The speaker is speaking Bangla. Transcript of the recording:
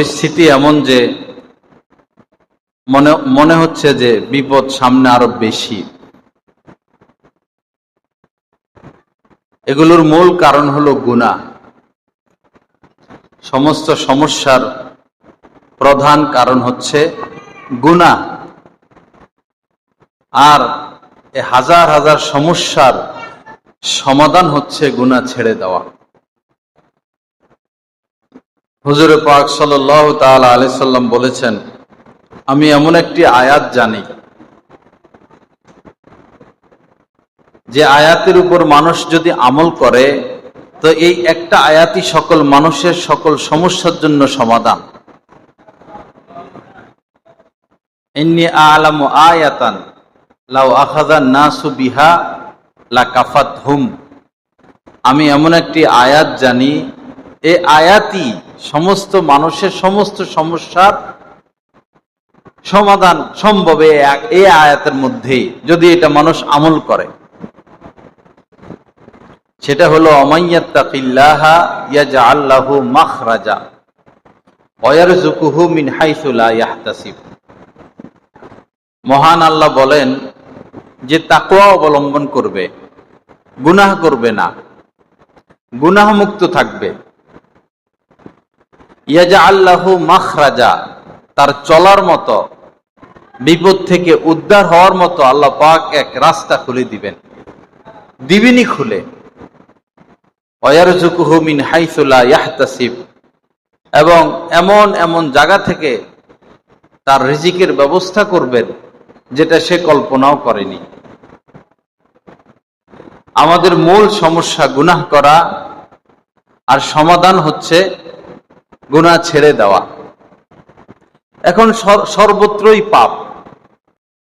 পরিস্থিতি এমন যে মনে হচ্ছে যে বিপদ সামনে আরো বেশি। এগুলোর মূল কারণ হলো গুনাহ। সমস্ত সমস্যার প্রধান কারণ হচ্ছে গুনাহ। আর এ হাজার হাজার সমস্যার সমাধান হচ্ছে গুনাহ ছেড়ে দেওয়া। হুজুর পাক সাল্লাল্লাহু তাআলা আলাইহি সাল্লাম বলেছেন, আমি এমন একটি আয়াত জানি যে আয়াতের উপর মানুষ যদি আমল করে তো এই একটা আয়াতই সকল মানুষের সকল সমস্যার জন্য সমাধান। ইন্নী আ'লামু আয়াতান লাউ আখাযান নাসু বিহা লাকাফাতহুম। আমি এমন একটি আয়াত জানি, এই আয়াতই সমস্ত মানুষের সমস্ত সমস্যার সমাধান সম্ভব এই আয়াতের মধ্যেই, যদি এটা মানুষ আমল করে। সেটা হলো আমাইয়াত্তাকিল্লাহা ইয়াজআল লাহু মাখরাজা ওয়া ইয়ারযুকুহু মিন হাইসু লা ইয়াহতাসিব। মহান আল্লাহ বলেন যে তাকওয়া অবলম্বন করবে, গুনাহ করবে না, গুনাহ মুক্ত থাকবে, ইয়াজআল লাহু মাখরাজা, তার চলার মতো, বিপদ থেকে উদ্ধার হওয়ার মতো আল্লাহ পাক এক রাস্তা খুলে দিবেন, দিবেনই খুলে। ওয়ারযুকুহু মিন হাইসু লা ইয়াহতাসিব, এবং এমন এমন জায়গা থেকে তার রিজিকের ব্যবস্থা করবেন যেটা সে কল্পনাও করেনি। আমাদের মূল সমস্যা গুনাহ করা, আর সমাধান হচ্ছে গুনাহ ছেড়ে দেওয়া। এখন সর্বত্রই পাপ।